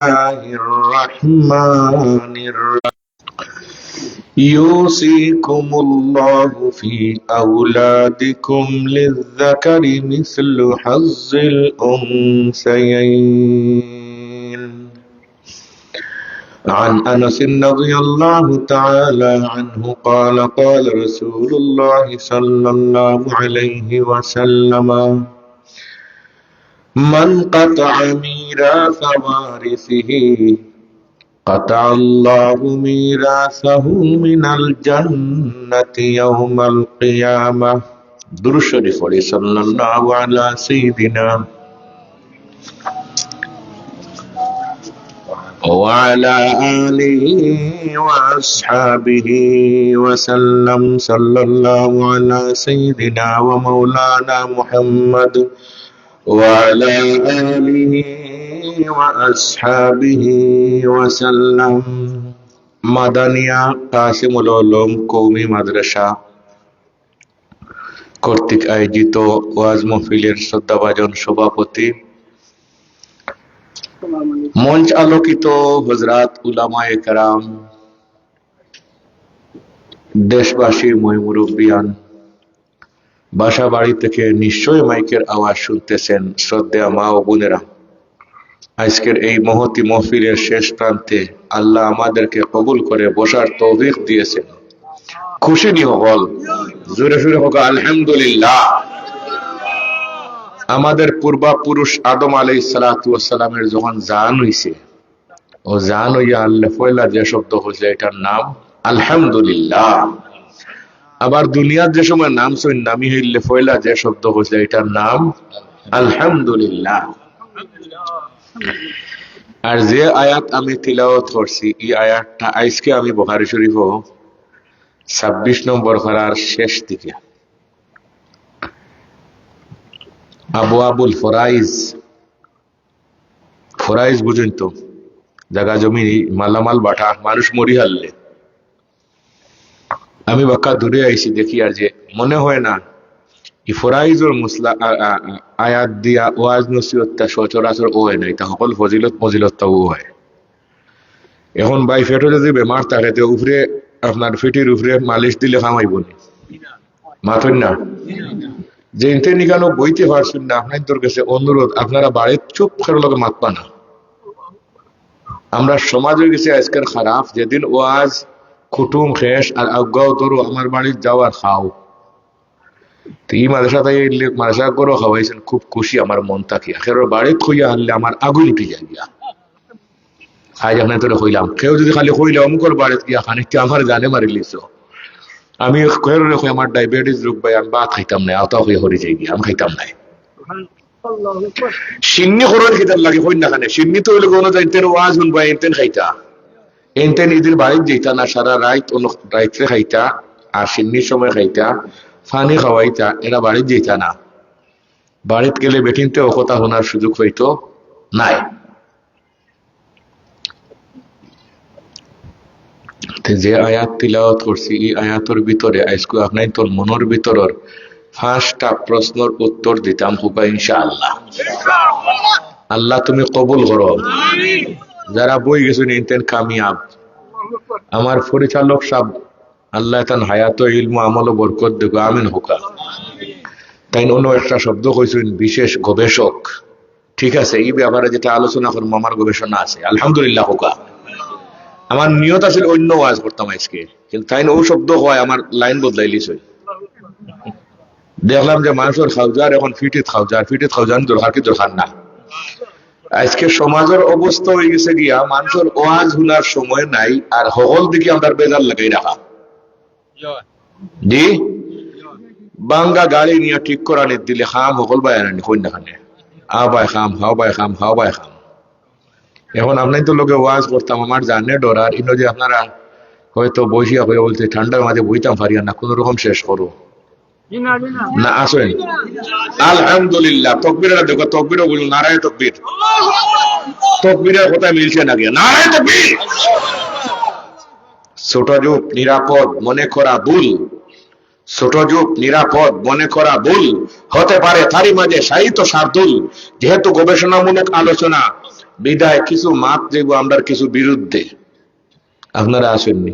الرحمن الرحيم يوصيكم الله في أولادكم للذكر مثل حظ الأنثيين عن أنس رضي الله تعالى عنه قال قال رسول الله صلى الله عليه وسلم من قطع ميراث وارثه قطع الله ميراثه من الجنة يوم القيامة درود شريف صلى الله على سيدنا وعلى آله وأصحابه وسلم صلى الله على سيدنا ومولانا محمد وعلى آله وأصحابه وسلم মাদানিয়া কাসিমুল উলুম কওমি মাদ্রাসা কর্তৃক আয়োজিত ওয়াজ মাহফিলের শ্রদ্ধাভাজন সভাপতি, মঞ্চ আলোকিত হযরত উলামায়ে কেরাম, দেশবাসীর মুরব্বিয়ান, বাসা বাড়ি থেকে নিশ্চয় মাইকের আওয়াজ শুনতেছেন শ্রদ্ধেয় মা ও বোনেরা। আজকের এই মহতি মাহফিলের শেষ প্রান্তে আল্লাহ আমাদেরকে কবুল করে বসার তৌফিক দিয়েছেন। খুশি নিও বল, জোরে জোরে হোক আলহামদুলিল্লাহ। আমাদের পূর্বপুরুষ আদম আলাইহিস সালাতু ওয়াস সালামের যখন জান হইছে, ও জান হইয়া আল্লাহ পয়লা যে শব্দ হইছে এটার নাম আলহামদুলিল্লাহ। আবার দুনিয়ার যে সময় নাম শুন নামি হইলে পয়লা যে শব্দ হইছে এটার নাম আলহামদুলিল্লাহ। আর যে আয়াত আমি তিলাওয়াত করছি এই আয়াতটা আজকে আমি বুখারী শরীফ 26 নম্বর পারার শেষ দিকে আবওয়াবুল ফরাইজ, ফরাইজ বুঝেন তো, জায়গা জমি মালামাল বাটা মানুষ মরি হারলে। আমি বাক্কা দূরে আইছি দেখি আর যে মনে হয় না এই ফরাইজর মুসলা আয়াত দিয়া ওয়াজ নসিহতটা সচরাচর ও হয় নাই, তা সকল ফজিলতটাও হয়। এখন ভাই ফেটো যদি বেমার থাকে তো উপরে আপনার ফিটির উপরে মালিশ দিলে খামাইব নি, মাথুন না যে ইনতে নিকানো বইতে পারছেন না, আপনাদের কাছে অনুরোধ আপনারা বাড়ির চুপ করে লোকে মাতবা না। আমরা সমাজ হয়ে গেছে আজকের খারাপ, যেদিন ওয়াজ কুটুম খেস আর আজ্ঞাও ধরো আমার বাড়ির যাও আর খাও। তো এই মাদ্রাসাতে মাদ্রাসা করে খাওয়াইছেন, খুব খুশি আমার মন থাকি। আখের বাড়িত খুঁজে আনলে আমার আগুন উঠে যায় গিয়া। আজ আপনার তোরে কইলাম, কেউ যদি খালি কইলে অমুকর বাড়িত গিয়া খানিকটা আমার জানে মারি লিছ, আমি আমার ডায়াবেটিস রোগ ভাই, আমি ভাত খাইতাম না, আওতা হয়ে হরি যাই গিয়া, আমি খাইতাম নাই। সিন্নি খরচ খেতার লাগে হই না খানে, সিন্নি তো হইলে কোনো যাইতেন ওয়াজ শুনবা এনতেন খাইতা, এনতেন ঈদের বাড়িতে যেতা না, সারা রাত রাত্রে খাইতা আর সিন্নির সময় খাইতা, ফানি খাওয়াইতা, এরা বাড়িতে যেতা না। বাড়িতে গেলে বেটিনতে ও কথা শোনার সুযোগ হইতো নাই। যে আয়াত তিলাওয়াত করছি এই আয়াতের ভিতরে আজকে আপনার তোর মনের ভিতরের 5টা প্রশ্নের উত্তর দিতাম হুকা ইনশাআল্লাহ। আল্লাহ তুমি কবুল করো। যারা বই গেছেন ইনতেন কামিয়াব। আমার পরিচালক সাহেব আল্লাহ তান হায়াত ইলম আমল ও বরকত দেব, আমিন হুকা। তাই অন্য একটা শব্দ কইছেন বিশেষ গবেষক, ঠিক আছে, এই ব্যাপারে যেটা আলোচনা করবো আমার গবেষণা আছে, আলহামদুলিল্লাহ হুকা। আমার নিয়ত আছে অন্য ওয়াজ করতাম আজকে, কিন্তু তাই ও শব্দ হয় আমার লাইন বদলাইলিস। দেখলাম যে মানুষের খাওয়ার এখন ফিটিত খাওয়ার দরকার কি দরকার না। আজকে সমাজের অবস্থা হয়ে গেছে গিয়া মানুষের ওয়াজ শোনার সময় নাই, আর হল দিকে আমরা বেজার লাগাই রাখা। জি বাঙ্গা গাড়ি নিয়ে ঠিক করা নিয়ে দিলে খাম হকল বাই আনি কই না খানে, আ বাই খাম হাও বাই খাম হাও বাই খাম। এখন আপনার তো লোকে ওয়াজ করতাম, আমার জানে ডরার ইনো যে আপনারা হয়তো বসিয়া হয়ে বলতে ঠান্ডার মাঝে বইতাম পারিয়া না, কোন রকম শেষ করো না। আসেন আলহামদুলিল্লাহ, তকবীরটা দেখো, তকবীরও বলুন নারায়ে তকবীর। তকবীরের কথা মিলছে না গিয়া নারায়ে তকবীর। ছোট যুগ নিরাপদ মনে করা ভুল, ছোট যুগ নিরাপদ মনে করা ভুল হতে পারে, তারই মাঝে সাহিত্য শার্দুল। যেহেতু গবেষণামূলক আলোচনা, বিদায় কিছু মাত যেগুলো আমরা কিছু বিরুদ্ধে আপনারা আসেননি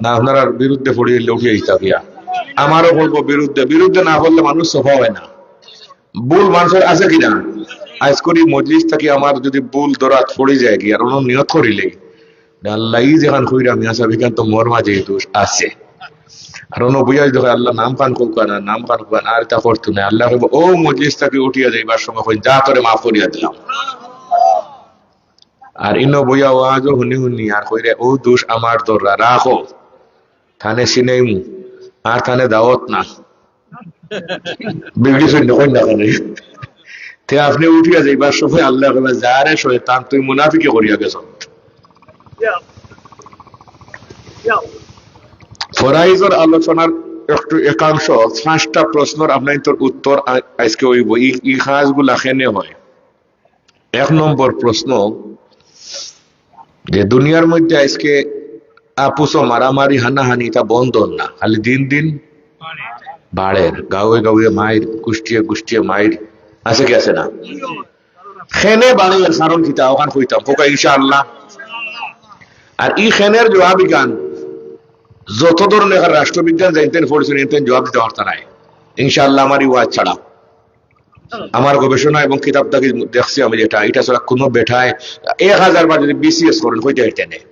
না, আপনারা বিরুদ্ধে পড়ে উঠিয়ে গিয়া আমারও বলবো বিরুদ্ধে বিরুদ্ধে না বললে মানুষ সফা হয় না। ভুল মানুষের আছে কিনা আজ করি মজলিস থাকি আমার যদি ভুল দরাত পড়ে যায় কি আর অন্য নিয়ত করিলে আল্লাহ যেখান কইরা মিয়া সাহেব এখান তো মোর মাঝে দোষ আছে আর অন্য বুঝাই দেখো আল্লাহ নাম কান করবা না নাম কান করবা না আর তা করতো না আল্লাহ ও মজলিস থাকি উঠিয়া যাইবার সময় যা করে মাফ করিয়া দিলাম আর ইনো বইয়া ওয়াজও হুনি হুনি আর কইরে ও দোষ আমার দররা রাখো থানে সিনেইমু আর থানে দাওয়াত না বিগড়ি শূন্য কই না কেন তে আপনি উঠিয়া যাইবার সময় আল্লাহ কইবা যারে শয়তান তুই মুনাফিকি করিয়া গেছ। ফরাইজের আলোচনার একটু একাংশ 5টা প্রশ্নের আপনার তোর উত্তর আজকে হইব এই কাজগুলা খেনে হয়। 1 নম্বর প্রশ্ন যে দুনিয়ার মধ্যে আজকে আপুস মারামারি হানাহানি তা বন্ধ না, খালি দিন দিন বাড়ের গাঁয়ে গাঁয়ে মায়ের কুষ্টিয়ে কুষ্টিয়ে মায়ের আছে কি আছে না খেনে বাড়ের কারণ কিতা ওখান কইতাম ফোকা ইনশাআল্লাহ। আর এই খেনের জবাবি গান যত ধরনের রাষ্ট্রবিজ্ঞান জানতেন পড়েছেন এনতেন জবাব দিতে পারত নাই ইনশাআল্লাহ। আমার ওয়াজ ছাড়া আমার গবেষণা এবং কিতাবটাকে দেখছি আমি যেটা এটা ছাড়া কোনো বেঠায় 1000 বার যদি বিসিএস করেন হইতে হইতে নেই,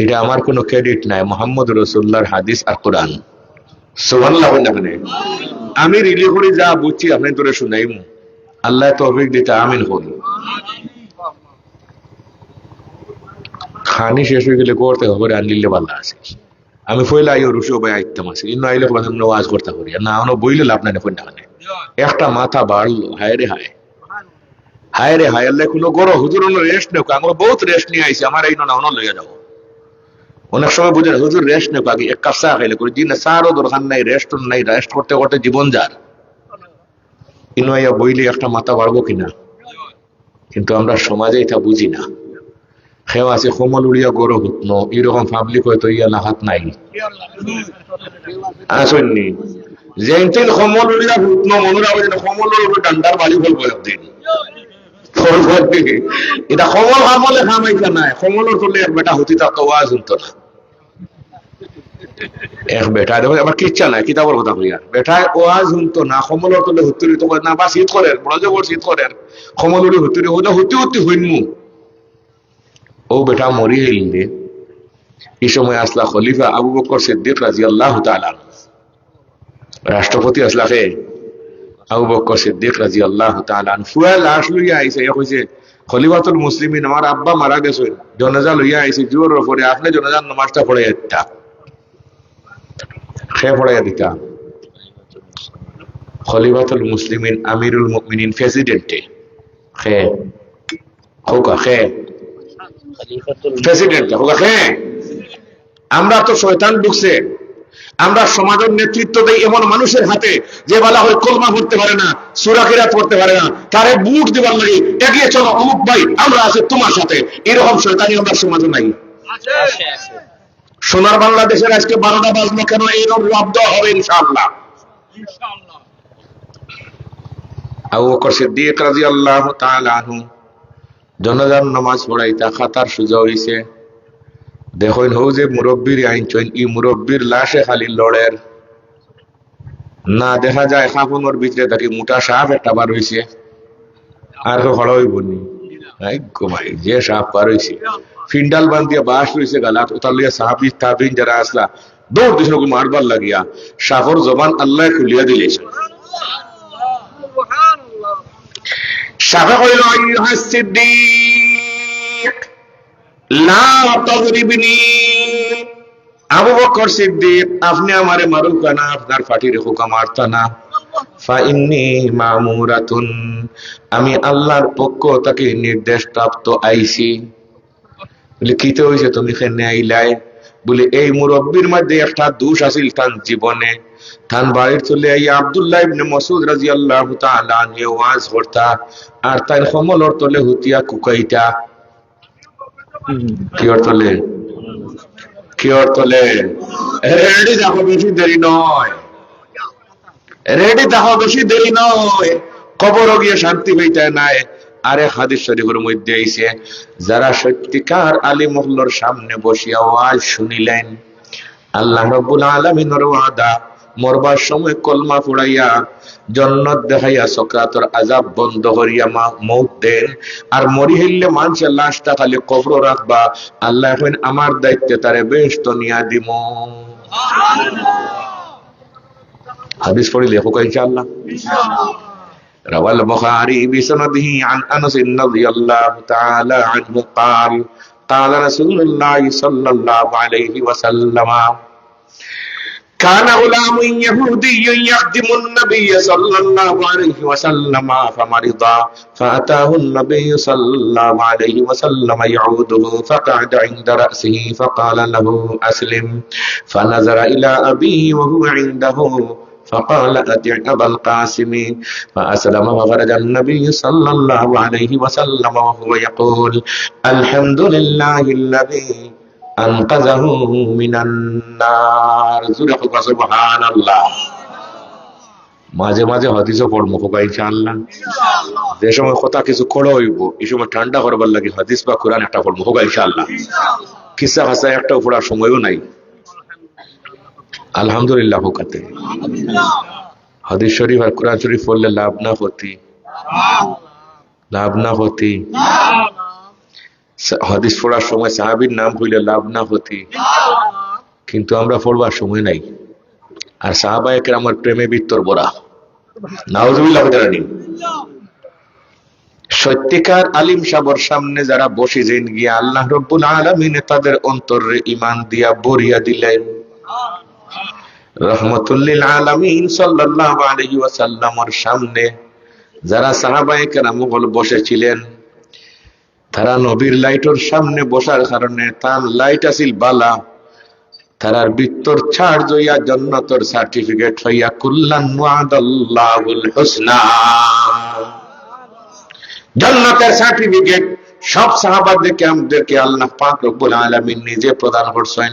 এটা আমার কোনো ক্রেডিট নাই, মোহাম্মদ রাসূলুল্লাহর হাদিস আর কোরআন। সুবহানাল্লাহ বলেন। আমি রিলি করি যা বুঝছি আপনি তোরে শুনাইম, আল্লাহ তৌফিক দিতে আমিন হন। খানি শেষ হয়ে গেলে করতে হবে আনলিলে ভালো আছে। আমি ফইলা আইও রুশো ভাই আইতাম আছে ইন্ন আইলে কথা ওয়াজ করতে পারি না অন বইলে লাভ নাই ফোন না একটা মাথা বাড়লো হায় রে হায় হায় রে হায় আল্লাহ কোনো গরো হুজুর অন্য রেস্ট নেও আমরা বহুত রেস্ট নিয়ে আইছি আমার এই না অন্য লইয়া যাবো। অনেক সময় বুঝেন হুজুর রেস্ট নেও আগে এক কাপ চা খাইলে করে দিন সারও দরকার নাই রেস্ট নাই, রেস্ট করতে করতে জীবন যার ইনো আইয়া বইলে একটা মাথা বাড়বো কিনা, কিন্তু আমরা সমাজে এটা বুঝি না। খেয়ে আছে কোমল উড়িয়া গরো হুতন এরকম পাবলিক হয়তো ইয়া না হাত নাই আসেননি যেদিন কোমল উড়িয়া হুতন মনোরা কোমলের উপরে ডান্ডার বাড়ি ফেলবো একদিন এটা কোমল আমলে খামাইকা নাই, কোমলের তোলে এক বেটা হতি থাকতো ওয়াজ শুনতো না, এক বেটা আবার কিচ্ছা নাই কিতাবের কথা কইয়া বেটা ওয়াজ শুনতো না, কোমলের তোলে হুতুরি তো না বা শীত করেন বড় জবর শীত করেন কোমল উড়ি হুতুরি ওটা হুতি হুতি হইনমু ও বেটা মরি হইলে। এই সময় আসলা খলিফা আবু বকর সিদ্দিক রাদিয়াল্লাহু তাআলা, রাষ্ট্রপতি আসলা কে আবু বকর সিদ্দিক রাদিয়াল্লাহু তাআলা ফুয়া লাশ লইয়া আইছে কইছে খলিফাতুল মুসলিমিন আমার আব্বা মারা গেছে জানাজা লইয়া আইছে জোর পরে আপনি জানাজার নামাজটা পড়াইয়া দিতা খে পড়াইয়া দিতা। খলিফাতুল মুসলিমিন আমিরুল মুমিনিন প্রেসিডেন্টে খে হোকা খে প্রেসিডেন্ট হোকা খে। আমরা তো শয়তান ঢুকছে, আমরা সমাজের নেতৃত্ব দেই এমন মানুষের হাতে যে বলা হয় কলমা পড়তে পারে না সূরা কিরাত পড়তে পারে না, তারে বুট দিবার লাগি এগিয়ে চলো অমুক ভাই আমরা আছি তোমার সাথে, এরকম শয়তানি আমরা সমাজে নাই। সোনার বাংলাদেশের আজকে 12টা বাজলো কেন এইরকম শব্দ হবে ইনশাআল্লাহ। আবু বকর সিদ্দিক রাদিয়াল্লাহু তাআলা আনহু জানাজার নামাজ পড়াইতা খাতার সুজা হইছে দেখুন হো যে মুরব্বীর আইনছেন এই মুরব্বীর লাশে খালি লড়ের না দেখা যায় খাফনের ভিতরে থাকি মোটা সাপ একটা বার হইছে আর হড় হইব নি ভাই যে সাপ বার হইছে ফিন্ডাল বান্ধিয়া বাস রইছে গালাত উতালিয়া সাহাবী তাবিন যারা আসলা দৌড় দিছিল মারবার লাগিয়া সাফর জবান আল্লাহ খুলিয়া দিলে সুবহানাল্লাহ। সাফা কইল আইয়ুহা সিদ্দিক লা তাযরিবনি, আবু বকর সিদ্দিক আপনি আমারে মারুক না, আপনার ফাটির হুকুম মারতা না, ফা ইন্নী মামুরাতুন আমি আল্লাহর পক্ষ থেকে নির্দেশ প্রাপ্ত আইছি। বলে কিতে হইছে তুমি কেনে আইলাই? বলে এই মুরব্বির মধ্যে একটা দোষ আছিল তার জীবনে, তার বাড়ির চলে আইয়া আব্দুল্লাহ ইবনে মাসউদ রাদিয়াল্লাহু তাআলা আনহু ওয়াজ করতা আর তার কমলর তলে হুতিয়া কুকাইতা কি অর্থ লে কি অর্থ লে রেডি দেখো বেশি দেরি নয়, রেডি দেখো বেশি দেরি নয়, কবর গিয়ে শান্তি হইতে নাই। আরেক হাদিস শরীফের মধ্যে আইছে যারা সত্যিকার আলী মহল্লার সামনে বসিয়া ওয়াজ শুনিলেন, আল্লাহ রাব্বুল আলামিনের ওয়াদা মরবার সময় কলমা পড়াইয়া জান্নাত দেখাইয়া সাকরাতুল আযাব বন্ধ করিয়া মউত দেন, আর মরি হইলে মানুষের লাশটা খালি কবর রাখবা, আল্লাহ এখন আমার দায়িত্বে তারে বেহেশত নিয়া দিমু। হাদিস পড়িলে হোক ইনশাআল্লাহ। روى البخاري بسنده عن أنس رضي الله تعالى عنه قال قال رسول الله صلى الله عليه وسلم كان غلام يهودي يخدم النبي صلى الله عليه وسلم فمرض فأتاه النبي صلى الله عليه وسلم يعوده فقعد عند رأسه فقال له أسلم فنظر إلى أبيه وهو عنده فقال أطع أبا القاسم فأسلم وخرج النبي صلى الله عليه وسلم وهو يقول الحمد لله الذي أنقذه من النار। সুবহান আল্লাহ। মাঝে মাঝে হাদিসও পড়বো ইনশাআল্লাহ। যে সময় কথা কিছু খড়ো হইব এই সময় ঠান্ডা করবার লাগে হাদিস বা কোরআন একটা পড়বো ইনশাআল্লাহ। কিসা হাসা একটা পড়ার সময়ও নাই। আলহামদুলিল্লাহ হোকাতে হাদিস শরীফ আর কোরআন শরীফ পড়লে লাভ না হতি, লাভ না হতি। হাদিস পড়ার সময় সাহাবীর নাম হইলে লাভ না হতি, কিন্তু আমরা পড়বার সময় নাই। আর সাহাবায়ে কেরামের প্রেমে বিত্তর বরা, নাউজুবিল্লাহ। সত্যিকার আলিম সাবর সামনে যারা বসেছেন গিয়া আল্লাহ রাব্বুল আলামিন তাদের অন্তরে ঈমান দিয়া ভরিয়া দিলেন। রহমাতুল্লিল আলামিন সাল্লাল্লাহু আলাইহি ওয়াসাল্লামের সামনে যারা সাহাবায়ে কেরাম বসেছিলেন, তারা নবীর লাইটের সামনে বসার কারণে তার লাইট আসিল বালা, তারার ভিতর ছাড় জইয়া জান্নাতের সার্টিফিকেট হইয়া কুল্লান ওয়াদাল্লাহুল হুসনা, জান্নাতের সার্টিফিকেট সব সাহাবাদেরকে আমাদেরকে আল্লাহ পাক রব্বুল আলামিন নিজে প্রদান করছেন।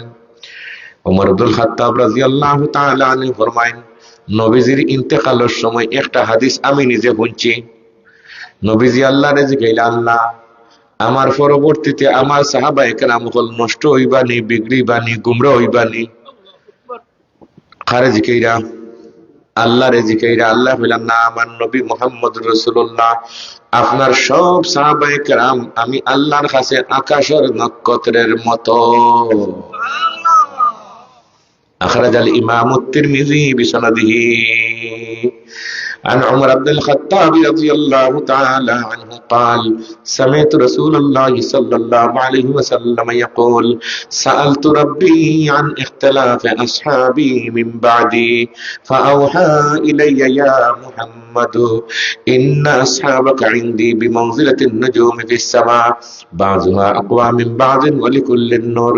ওমর ইবনুল খাত্তাব রাদিয়াল্লাহু তাআলা আনহু ফরমায়েন, নবীজির ইন্তেকালের সময় একটা হাদিস আমি নিজে শুনছি। নবীজি আল্লাহরে জিজ্ঞাসা, আল্লাহ আমার পরবর্তীতে আমার সাহাবায়ে কেরাম হল নষ্ট হইবানি, বিগড়িবানি, গুমরা হইবানি। কারে জিজ্ঞাসা? আল্লাহরে জিজ্ঞাসা। আল্লাহ বললেন, না, আমার নবী মুহাম্মদ রাসূলুল্লাহ আপনার সব সাহাবায়ে কেরাম আমি আল্লাহর কাছে আকাশের নক্ষত্রের মতো। أخرج الإمام الترمذي بسنده عن عمر بن الخطاب رضي الله تعالى عنه قال سمعت رسول الله صلى الله عليه وسلم يقول سألت ربي عن اختلاف أصحابي من بعدي فأوحى إلي يا محمد إن أصحابك عندي بمنزلة النجوم في السماء بعضها أقوى من بعض ولكل نور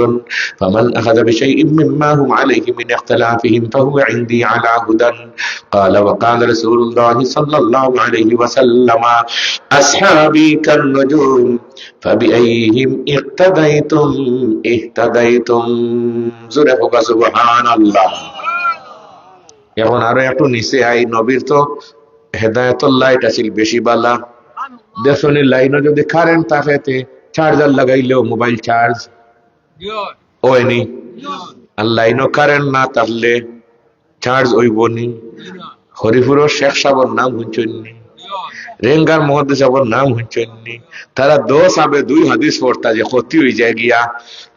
فمن أخذ بشيء مما هم عليه من اختلافهم فهو عندي على هدى قال وقال رسول الله صلى الله عليه وسلم أصحابي كالنجوم فبأيهم اقتديتم اهتديتم زرفك سبحان الله। এখন আরো একটু নিচে আই, নবীর তো হেদায়েতুল লাইট আছিল বেশি বালা। দেখুন লাইনও যদি কারেন্ট থাকে চার্জার লাগাইলেও মোবাইল চার্জ হয়নি, আর লাইনও কারেন্ট না থাকলে চার্জ হইবনি। হরিপুরের শেখ সাবর নাম শুনছেননি, রেঙ্গার মহাদেশ সাবর নাম শুনছেননি। তারা 10 আবে 2 হাদিস পড়তা যে ক্ষতি হয়ে যায় গিয়া।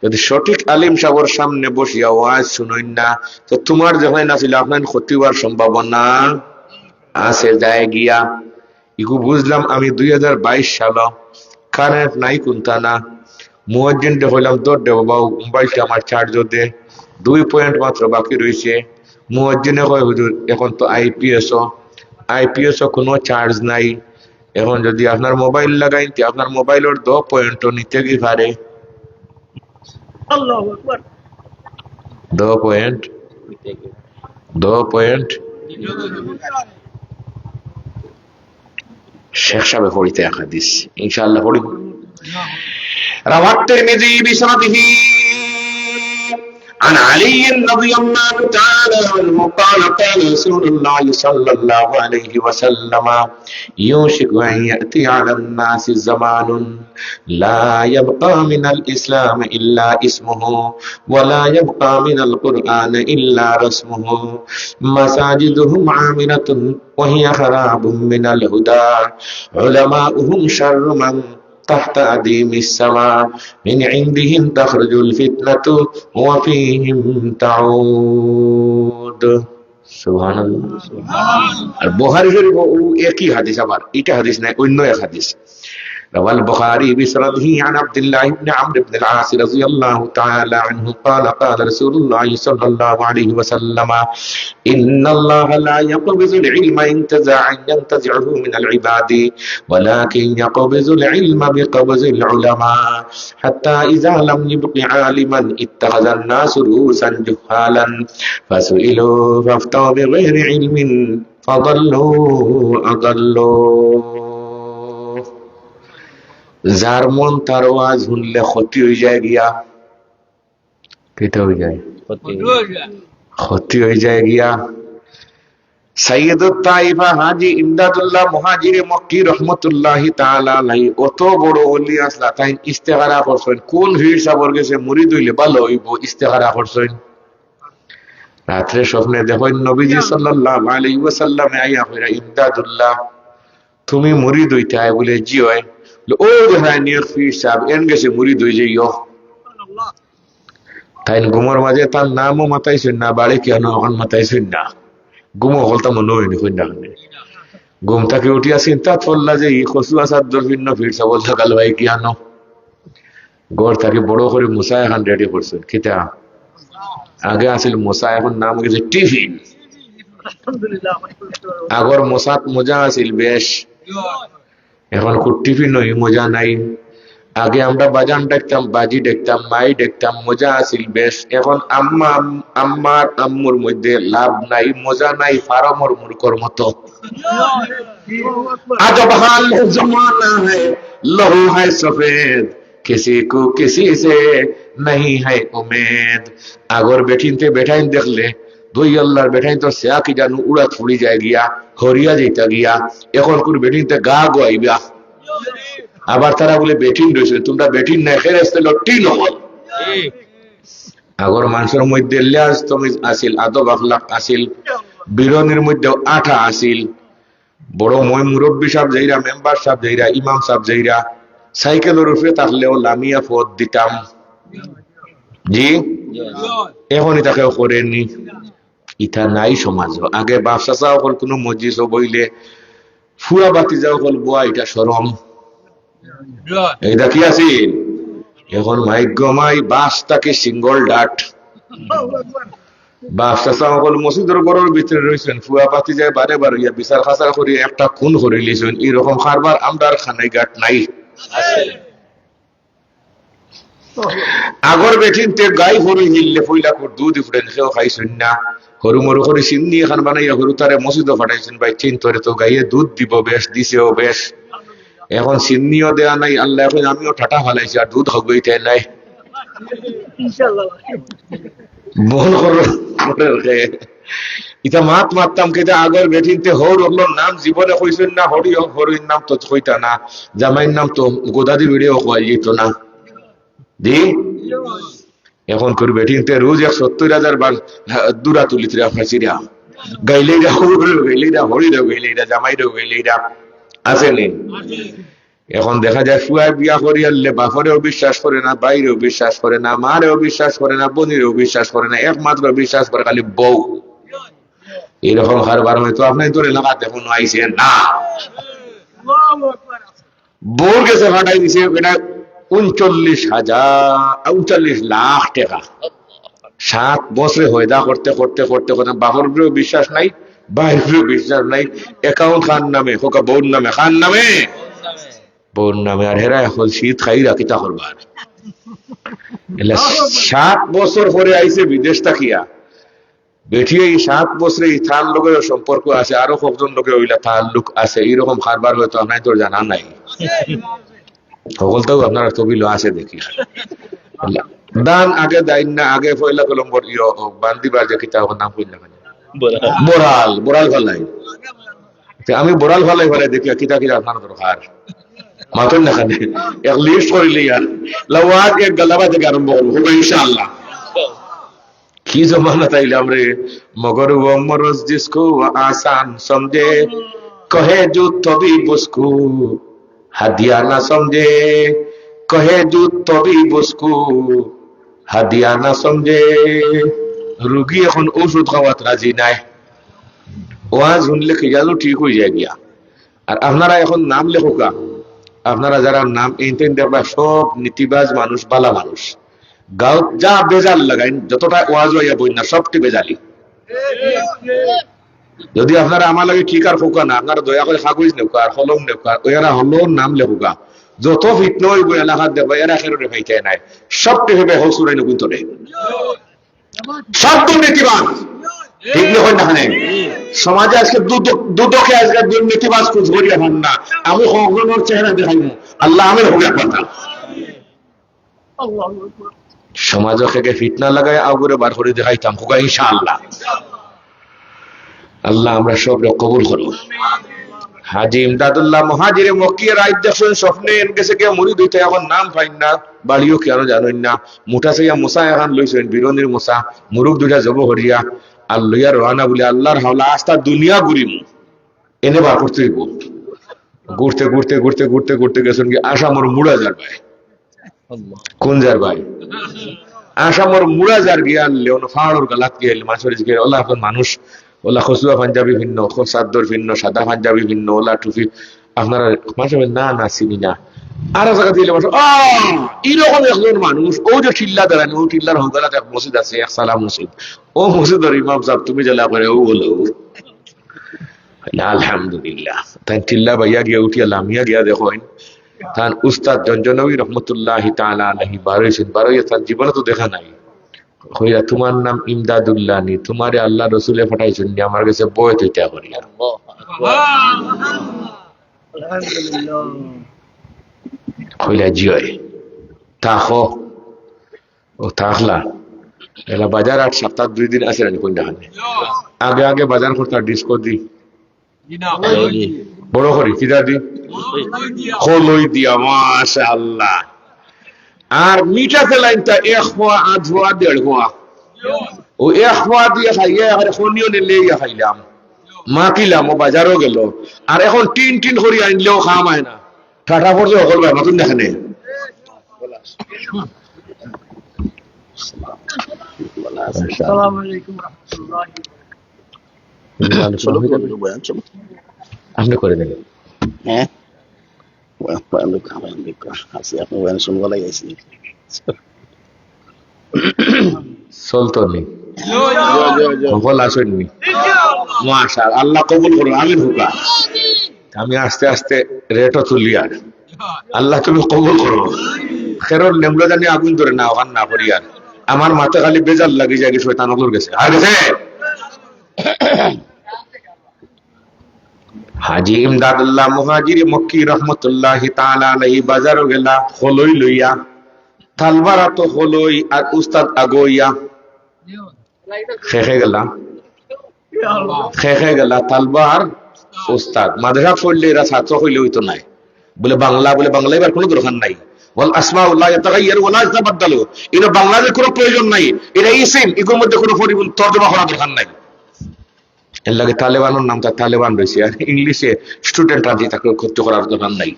যদি সঠিক আলিম সাবর সামনে বসিয়া ওয়াজ শুনইন না তো তোমার যখন না ছিল আপনার ক্ষতি হওয়ার সম্ভাবনা আছে যায় গিয়া। ইকু বুঝলাম আমি 2022 সাল কারেন্ট নাই কোনটা না, মুয়াজ্জিনটা হইলাম দৌড় বাবা মোবাইলটা আমার চার্জও দে, 2 পয়েন্ট মাত্র বাকি রয়েছে। মুয়াজ্জিনে কয় হুজুর এখন তো আইপিএস কোনো চার্জ নাই, এখন যদি আপনার মোবাইল লাগাইন আপনার মোবাইলের 2 পয়েন্টও নিতে কি পারে। 2 পয়েন্ট শেখ সাহেব পড়িতে হাদিস ইনশাআল্লাহ পড়িব। রাওয়াত তিরমিজি বিসনাদিহি عن علي رضي الله تعالى عنه قال قال رسول الله صلى الله عليه وسلم يوشك أن يأتي على الناس زمان لا يبقى من الإسلام إلا اسمه ولا يبقى من القرآن إلا رسمه مساجدهم عامرة وهي خراب من الهدى علماؤهم شر من تحت أديم السماء من عندهم تخرج الفتنة وفيهم تعود سبحان الله البخاري شريف একই হাদিস আবার এটা হাদিস না অন্য এক হাদিস روى البخاري بسنده عن عبد الله بن عمرو بن العاص رضي الله تعالى عنه قال قال رسول الله صلى الله عليه وسلم إن الله لا يقبض العلم انتزاعا ينتزعه من العباد ولكن يقبض العلم بقبض العلماء حتى إذا لم يبق عالما اتخذ الناس رؤوسا جهالا فسئلوا فافتوا بغير علم فضلوا أضلوا যার মন তার আওয়াজ শুনলে ক্ষতি হয়ে যায় গিয়া কেটে হয়ে যায় ক্ষতি হয়ে যায় গিয়া সাইয়্যিদুত তাইফা হাজী ইমদাদুল্লাহ মুহাজিরে মক্কি রাহমাতুল্লাহি তাআলা আলাইহি অত বড় ওলি আসলা তাই ইস্তেখারা করছেন কোন ভিড় সাবর গেছে মুরিদ হইলে ভালো হইব ইস্তেখারা করছেন রাতে স্বপ্নে দেখেন নবীজি সাল্লাল্লাহু আলাইহি ওয়াসাল্লাম আইয়া কইরা ইমদাদুল্লাহ তুমি মুরিদ হইতে আয় বলে জি হয় ও দেখানির ফির সাহেব এন গেছে মুরিদ হয়ে যাইও তাই গুমর মাঝে তার নামও মাথাইছেন না বাড়ি কেন এখন মাথাইছেন না গুমো হলতা মনে হয়নি কন্যা ঘুম থেকে উঠিয়া চিন্তা করলা যে ই খসু আসার দর্ভিন্ন ফির সাহেব সকাল ভাই কি আনো গড় তাকে বড় করে মুসা এখন রেডি করছেন খিতা আগে আসিল মোসা এখন নাম গেছে টিফিন আগর মোসাত মজা আসিল বেশ এখন টিফিন নই মজা নাই আগে আমরা বাজান দেখতাম বাজি দেখতাম মাই দেখতাম মজা আসিল বেশ এখন আম্মা আম্মার আম্মুর মধ্যে লাভ নাই মজা নাই ফারামর মূর্খর মতো আজব হাল জমানা है लहू है सफेद किसी को किसी से नहीं है उम्मीद আগর বেঠিনতে বেঠাইন দেখলে দুই আল্লাহর বেঠাইন তো সেয়া কি জানু উড়া ছুড়ি যায় গিয়া হরিয়া যাইতা গিয়া এখন কোন বেঠিনতে গা গোয়াইবা আবার তারা বলে বেঠিন রয়েছে তোমরা বেঠিন নাই খেরেস্তে লট্টি নহল আগর মানুষের মধ্যে লেজ তমিজ আসিল আদব আখলাক আসিল বিরনের মধ্যে আঠা আসিল বড় মই মুরব্বী সাহেব যাইরা মেম্বার সাহেব যাইরা ইমাম সাহেব যাইরা সাইকেলের উপরে থাকলেও লামিয়া ফদ দিতাম জি এখনই তাকে করেনি ইটা নাই সমাজ আগে ব্যবসা চাও হল কোনো মসজিদ বইলে ফুয়া বাতি যাও হল বুয়া এটা সরম এটা কি আছিল এখন ভাগ্যমাই বাসটাকে সিঙ্গল ডাট ব্যবসা চাও হল মসজিদের ঘরের ভিতরে রয়েছেন ফুয়া বাতি যায় বারে বারে বিচার খাচার করি একটা খুন করে লিছেন এরকম খারবার আমরার খানাই গাট নাই আগর বেঠিনতে গাই হরু হিললে ফইলা কর দুধ ফুটেন সেও খাইছেন না হরু মরু করে সিন্নি এখন বানাইয়া হরু তারে মসজিদও ফাটাইছেন ভাই চিন্তরে তো গাইয়ে দুধ দিব বেশ দিছেও বেশ এখন সিন্নিও দেয়া নাই আল্লাহ এখন আমিও ঠাটা ফালাইছি আর দুধ হবেই তাই নাই বল করো ইটা মাত মারতাম কেটে আগর বেঠিনতে হর হলোর নাম জীবনে কইছেন না হরি হরির নাম তো কইতা না জামাইয়ের নাম তো গোদাদি ভিডিও কয় যেত না দি এখন করে বেঠিনতে রোজ 70,000 বার দূরা তুলিতে ফাঁসিরা গাইলেইরা গাইলেইরা হরিরা গাইলেইরা জামাইরা গাইলেইরা আছে নি এখন দেখা যায় ফুয়া বিয়া করি আনলে বাপরেও বিশ্বাস করে না বাইরেও বিশ্বাস করে না মারেও বিশ্বাস করে না বোনেরও বিশ্বাস করে না একমাত্র বিশ্বাস করে খালি বউ এরকম হারবার হয়তো আপনি তোর এলাকা দেখুন আইসে না বউর গেছে ফাটাই দিছে এটা 39 লাখ টাকা 7 বছরে হয়দা করতে করতে করতে করতে বাপরেও বিশ্বাস নাই বাইরেও বিশ্বাস নাই অ্যাকাউন্ট খান নামে হোকা বউর নামে খান নামে বউর নামে আর হেরা এখন শীত খাই রাখিতা করবার 7 বছর পরে আইসে বিদেশ থাকিয়া বেঠিয়ে এই 7 বছরে এই থান লোকের সম্পর্ক আছে আরো কতজন লোকের ওইলা তাল্লুক আছে এইরকম খারবার হয়তো আপনার তোর জানা নাই সকলটাও আপনারা তবিল আছে দেখি দান আগে দাইন না আগে পয়লা কলম্বর বান্দিবার যে কিতাব নাম কইল না বোরাল বোরাল ফলাই আমি বোরাল ফলাই ফলাই দেখি কিতা কিতা আপনার দরকার মাতন না খানে এক লিস্ট করিলে यार লওয়াজ এক গলাবা থেকে আরম্ভ করব ইনশাআল্লাহ की जमाना था रे मगर वो मरोज जिसको आसान समझे कहे जो तभी उसको हदिया ना समझे कहे जो तभी उसको हदिया ना समझे রোগী এখন ওষুধ খাওয়াত রাজি নাই ওয়াজ শুনলে খিজালও ঠিক হয়ে যায় গিয়া আর আপনারা এখন নাম লেখোকা আপনারা যারা নাম ইনটেন দেখবা সব নীতিবাজ মানুষ বালা মানুষ গাঁও যা বেজাল লাগাইন যতটা ওয়াজ হইয়া বই না সবটি বেজালি যদি আপনারা আমার লাগে ঠিক আর ফোকা না আপনারা দয়া করে কাগজ নেওকা আর কলম নেওকা ওরা হলো নাম লেখোকা যত ফিটন হইব এলাকাত দেখবা এরা খেরোরে ফাইতে নাই সবটি ভেবে হসুরাই নগুন তোলে সব দুর্নীতিবাজ ঠিক নয় না সমাজে আজকে দুদকে আজকে দুর্নীতিবাজ খুঁজ করিয়া হন না আমি কখনোর চেহারা দেখাইব আল্লাহ আমের হোক কথা সমাজ থেকে ফিতনা লাগায় আগুরে বার করে দেখাইতাম হোক ইনশাআল্লাহ আল্লাহ আমরা সব কবুল করব হাজী ইমদাদুল্লাহ মুহাজিরে মক্কির রাইত দেখছেন স্বপ্নে গেছে কে মুরিদ হইতে এখন নাম পাইন না বাড়িও কেন জানেন না মুঠা সাইয়া মুসা এখন লইছেন বিরনির মুসা মুরুক দুইটা জব হরিয়া আর লইয়া রওনা বলে আল্লাহর হাওলা আস্তা দুনিয়া ঘুরিম এনে বার করতে হইব ঘুরতে ঘুরতে ঘুরতে ঘুরতে ঘুরতে গেছেন কি আসামর মুড়া যার ভাই কোন যার ভাই আসামর মুড়া যার গিয়া লেওন ফাড়র গালাত গিয়ে মানুষের গিয়ে আল্লাহ এখন মানুষ ওলা খসুয়া পাঞ্জাবি ভিন্ন সাদ্দর ভিন্ন সাদা পাঞ্জাবি ভিন্ন ওলা টুপি আপনারা মানুষ না না চিনি না আর জায়গা দিলে মানুষ এরকম একজন মানুষ ও যে টিল্লা দাঁড়ান ও টিল্লার হকালাত এক মসজিদ আছে এক সালাম মসজিদ ও মসজিদের ইমাম সাহেব তুমি জ্বালা করে ও বলো আলহামদুলিল্লাহ তাই টিল্লা ভাইয়া গিয়া উঠিয়া লামিয়া গিয়া দেখেন তার উস্তাদ জঞ্জনবী রহমতুল্লাহি তাআলা আলাইহি বারোইছেন বারোই তার জীবনে তো দেখা নাই হইয়া তোমার নাম ইমদাদুল্লাহ নি তোমারে আল্লাহ রসুলে পাঠাইছেন আমার কাছে বই তৈতা করিয়া হইলা জিয় তাহো ও তাহলা এলা বাজার ৮ সপ্তাহ ২ দিন আছে রানি কোনটা আগে আগে বাজার করতে ডিস্কো দি বড় করি কিদা দি খোলই দিয়া মাশাআল্লাহ আর মিঠা ফেলাইনটা ১ পোয়া ৮ পোয়া ১.৫ পোয়া ও ১ পোয়া দিয়ে খাইয়া আর খনিও নিয়ে খাইলাম মা কিলাম ও বাজারও গেল আর এখন টিন টিন করে আনলেও খাওয়া হয় না টাটা পড়ছে সকল ভাই নতুন দেখেন আপনি করে দেবেন হ্যাঁ চলতো নি সকল আসেননি মাশাআল্লাহ আল্লাহ কবুল করুন আমিন হুকা আমি আস্তে আস্তে রেটও তুলি আর আল্লাহ তুমি কবুল করো খেরর নেমলো জানি আগুন ধরে না ওখান না করি আর আমার মাথা খালি বেজাল লাগি যায় শয়তান ওগুলোর গেছে আর গেছে হাজী ইমদাদুল্লাহ মুহাজির মক্কি রহমতুল্লাহি তাআলা আলাইহি বাজারও গেলা খলই লইয়া তালবারা তো খলই আর উস্তাদ আগইয়া খেখে গেলা তালবার উস্তাদ মাদ্রাসা পড়লে এরা ছাত্র হইলে হইতো নাই বলে বাংলা এবার কোনো দরকার নাই ওয়াল আসমাউল্লাহ ইয়াতাগায়্যারু ওয়া লা ইয়াতাবাদদালু এটা বাংলাদেশের কোনো প্রয়োজন নাই এটা ইসিম এগুলোর মধ্যে কোনো তরজমা করার দরকার নাই এর লাগে তালেবানের নামটা তালেবান রয়েছে আর ইংলিশে স্টুডেন্ট আর তাকে করতে করার দরকার নাই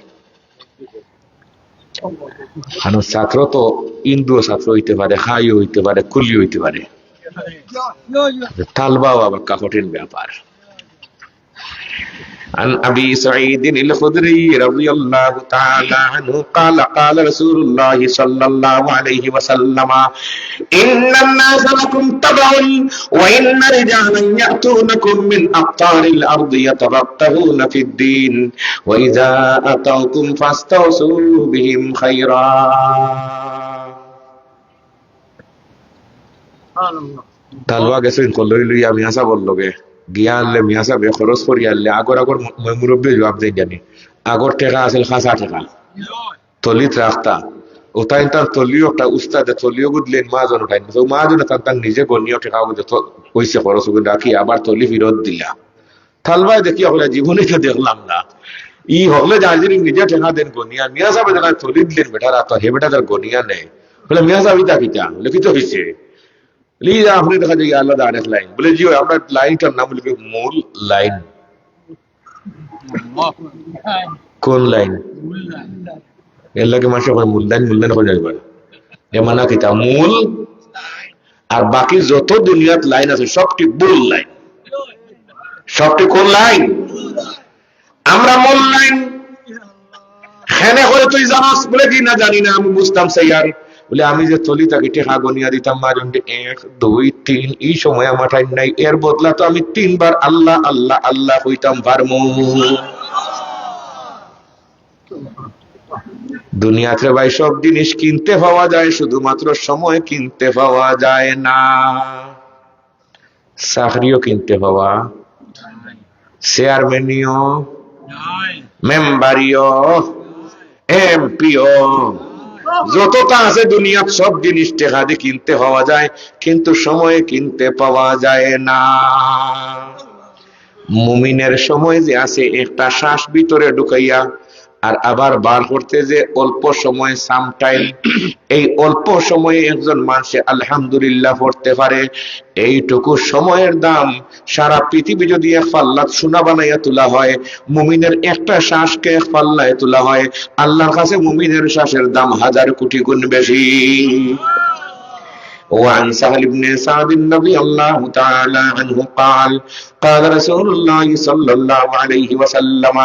কারণ ছাত্র তো ইন্দুও ছাত্র হইতে পারে হাইও হইতে পারে কুলি হইতে পারে তালবাও আবার কঠিন ব্যাপার عن أبي سعيد الخدري رضي الله تعالى عنه قال قال رسول الله صلى الله عليه وسلم إن الناس لكم تبع وإن رجالا يأتونكم من أقطار الأرض يتبطرون في الدين وإذا أتوكم فاستوصوا بهم خيرا তালবা গেছেন কলই লই আমি আসা বললগে গিয়া আনলে মিয়া সাহেব খরচ করি আনলে আগর মুরব্বী জবাব দেই জানি আগর টাকা আছিল ৫০ টাকা তলিত রাখতা ওটাই তার তলিও একটা উস্তাদে তলিও গুদলেন মাজন উঠাই তো মাজনে তার নিজে গনিও ঠেকা কইছে খরচ রাখি আবার তলি ফিরত দিলা থালবাই দেখি হলে জীবনে তো দেখলাম না ই হলে যার নিজে ঠেকা দেন গনিয়া মিয়া সাহেব দেখা তলি দিলেন বেটারা তো হে বেটা তার গনিয়া নেই বলে মিয়া সাহেব ইতা কিতা লিখিত হয়েছে লিজা আপনি দেখা যায় আলাদা আরেক লাইন বলে জি আমরা লাইনটার নাম লিখে মূল লাইন কোন লাইন এর লাগে মাসে মূল্যায়ন করে যাইবার এ মানা কিতা মূল আর বাকি যত দুনিয়াত লাইন আছে সবটি ভুল লাইন সবটি কোন লাইন আমরা মূল লাইন হেনে করে তুই জানাস বলে কি না জানি না আমি বুঝতাম সাইয়ার বলে আমি যে চলি তাকে টেকা গনিয়া দিতাম মাজনটি 1 2 3 এই সময় আমার টাইম নাই এর বদলা তো আমি 3 বার আল্লাহ আল্লাহ আল্লাহ হইতাম পারমু দুনিয়াতে ভাই সব জিনিস কিনতে পাওয়া যায় শুধুমাত্র সময় কিনতে পাওয়া যায় না চাকরিও কিনতে পাওয়া চেয়ারম্যানিও মেম্বারিও এমপিও যতটা আছে দুনিয়াত সব জিনিস টাকা দিয়ে কিনতে পাওয়া যায় কিন্তু সময় কিনতে পাওয়া যায় না মুমিনের সময় যে আছে একটা শ্বাস ভিতরে ঢুকাইয়া আর আবার বার করতে যে অল্প সময় সামটাইম এই অল্প সময়ে একজন মানুষে আলহামদুলিল্লাহ পড়তে পারে এইটুকু সময়ের দাম সারা পৃথিবী যদি এক পাল্লাত সোনা বানাইয়া তোলা হয় মুমিনের একটা শ্বাসকে এক পাল্লায় তোলা হয় আল্লাহর কাছে মুমিনের শ্বাসের দাম 1000 কোটি গুণ বেশি وعن سهل بن سعد رضي الله تعالى عنه قال قال رسول الله صلى الله عليه وسلم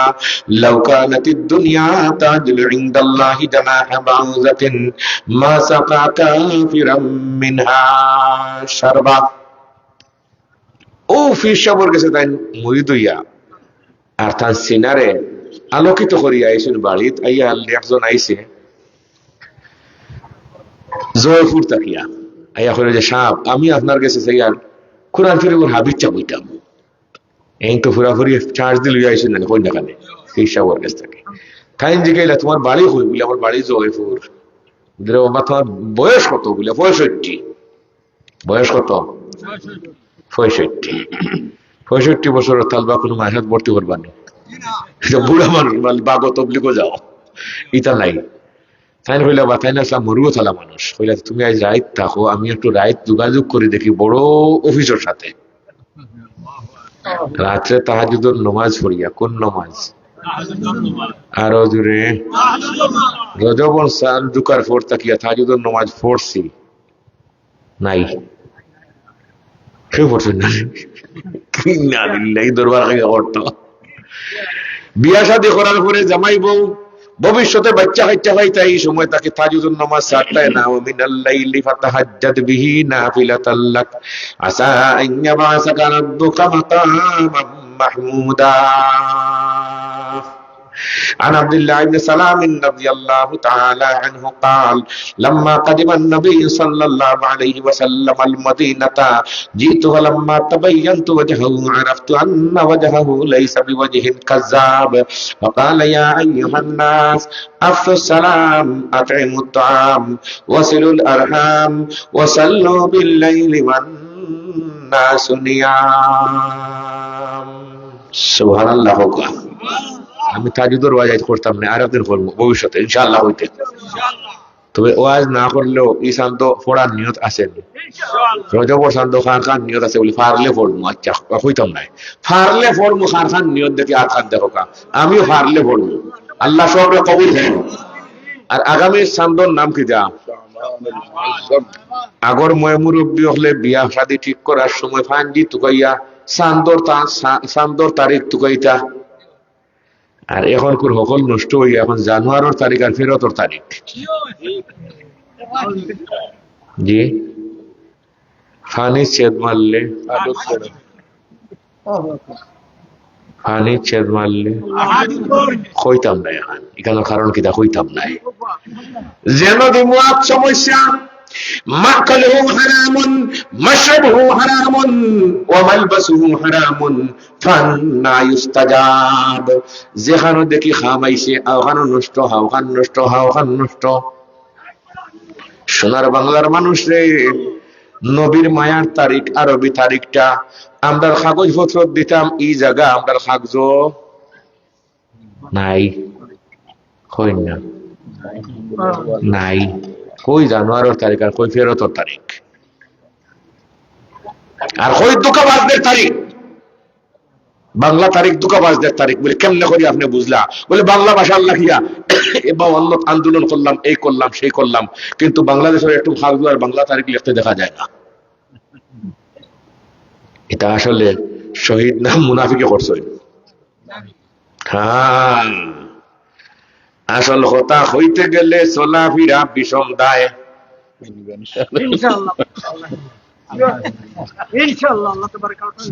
لو كانت الدنيا تعدل عند الله جناح بعوضة ما سقى كافرا منها شربا ও ফির সাবর গেছে তাই মুরিদ হইয়া আর তার সিনারে আলোকিত করিয়া আইসেন বাড়িত আইয়া একজন আইসে জয়পুর তাকিয়া আইয়া করে যে সাপ আমি আপনার কাছে চাইয়ার কোরআন শরীফের হাবিজটা বইতাম এই তো ফুরাফুরি চার্জ দিল আইসেন না কোন দেখানে সেই সাবর কাছ থেকে তাই জিজ্ঞাইলা তোমার বাড়ি হই বলে আমার বাড়ি জয়পুর বাবা তোমার বয়স কত বলে 65 বয়স কত 65 বছর তালবা কোনো মাসাত ভর্তি করবানি বুড়া মানুষ বাগো তবলিগো যাও ইটা নাই তাই হইলা বা তাই না মরুও থালা মানুষ হইলা তুমি আজ রাইত থাকো আমি একটু রাইত যোগাযোগ করে দেখি বড় অফিসের সাথে রাত্রে তাহাজ্জুদের নামাজ পড়িয়া কোন নামাজ আরো জোরে রজবন সাল দুকার ফোর তাকিয়া তাহাজ্জুদের নামাজ পড়ছি নাই কেউ পড়ছেন না কিনা দিল্লাই দরবার খাইয়া করতো বিয়া শাদী করার পরে জামাই বউ ভবিষ্যতে বাচ্চা কাচ্চা পাইতা এই সময় তাকে তাহাজ্জুদের নামাজ ছাড়তায় না ওয়া মিনাল লাইলি ফাতাহাজ্জাদ বিহি নাফিলাতাল লাক আসা আন ইয়াবআসাকা রাব্বুকা মাকামান মাহমুদা عن عبد الله بن سلام رضي الله تعالى عنه قال لما قدم النبي صلى الله عليه وسلم المدينة جئت ولما تبينت وجهه عرفت أن وجهه ليس بوجه كذاب فقال يا أيها الناس أفشوا السلام أطعموا الطعام وصلوا الأرحام وصلوا بالليل والناس نيام سبحان الله আমি তাহাজ্জুদের ওয়াজ করতাম না আর একদিন করবো ভবিষ্যতে ইনশাআল্লাহ হইতে তবে ওয়াজ না করলেও এই শান্ত পড়ার নিয়ত আছে রজবর শান্ত খান খান নিয়ত আছে বলি ফারলে পড়বো আচ্ছা হইতাম নাই ফারলে পড়বো খান খান নিয়ত দেখি আর খান দেখো আমিও ফারলে পড়বো আল্লাহ সবরে কবুল করেন আর আগামী শান্তর নাম কি যা আগর ময় মুরব্বী হলে বিয়া শাদী ঠিক করার সময় ফান্ডি তুকাইয়া শান্তর তারিখ তুকাইতা আর এখন কোন সকল নষ্ট হইয়া এখন জানুয়ারির তারিখ আর ফেরতর তারিখ জি ফানি ছেদ মারলে কইতাম নাই এখন এখানে কারণ কিতা কইতাম নাই যেন দিমুয়াত সমস্যা মাকালহু হারামুন মাশরাবহু হারামুন ওয়া মালবাসুহু হারামুন ফান্না ইউস্তাজাব যেখানে দেখি খামাইছে আওখানে নষ্ট হাওখান নষ্ট হাওখান নষ্ট সোনার বাংলার মানুষ রে, নবীর মায়ার তারিখ আরবি তারিখটা আমরা কাগজপত্র দিতাম, এই জায়গা আমরা কাগজ নাই, কই না নাই, কই জানুয়ারির তারিখ আর কই ফেরতর তারিখ আর কই দোকাবাজদের তারিখ। বাংলা তারিখ দোকাবাজদের তারিখ বলে কেমনে করি আপনি বুঝলা? বলে বাংলা ভাষা আল্লাহ কিয়া এবার অন্য আন্দোলন করলাম, এই করলাম সেই করলাম, কিন্তু বাংলাদেশের একটু খাগজ আর বাংলা তারিখ লিখতে দেখা যায় না। এটা আসলে শহীদ না মুনাফিকে করছে। হ্যাঁ, আসল কথা হইতে গেলে চলাফেরা বিষম দায়।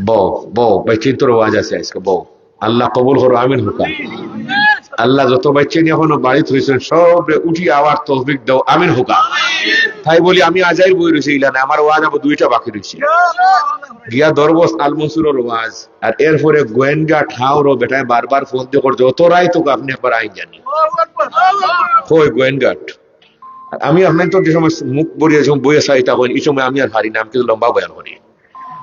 বউ বউ ভাই চিন্তর ওয়াজ আছে আজকে, বউ আল্লাহ কবুল করো, আমিন হুকা। আল্লাহ যত বাচ্চা নিয়ে এখনো বাড়িতে হয়েছেন সব উঠি আবার তৌফিক দাও, আমিন হুকা। তাই বলি আমি আজাই বই রয়েছে ইলানে, আমার ওয়াজ আবার দুইটা বাকি রয়েছে, গিয়া দরবস আল মনসুরের ওয়াজ, আর এরপরে গোয়েন্দা ঠাউরও বেটায় বারবার ফোন দিয়ে করছে, অতরাই তোকে আপনি একবার আইন জানি কই গোয়েন্দাট। আমি আপনার তো যে সময় মুখ বরিয়ে বইয়ে সাইটা হইনি, এই সময় আমি আর হারি না, আমি কিন্তু লম্বা বয়ান করি।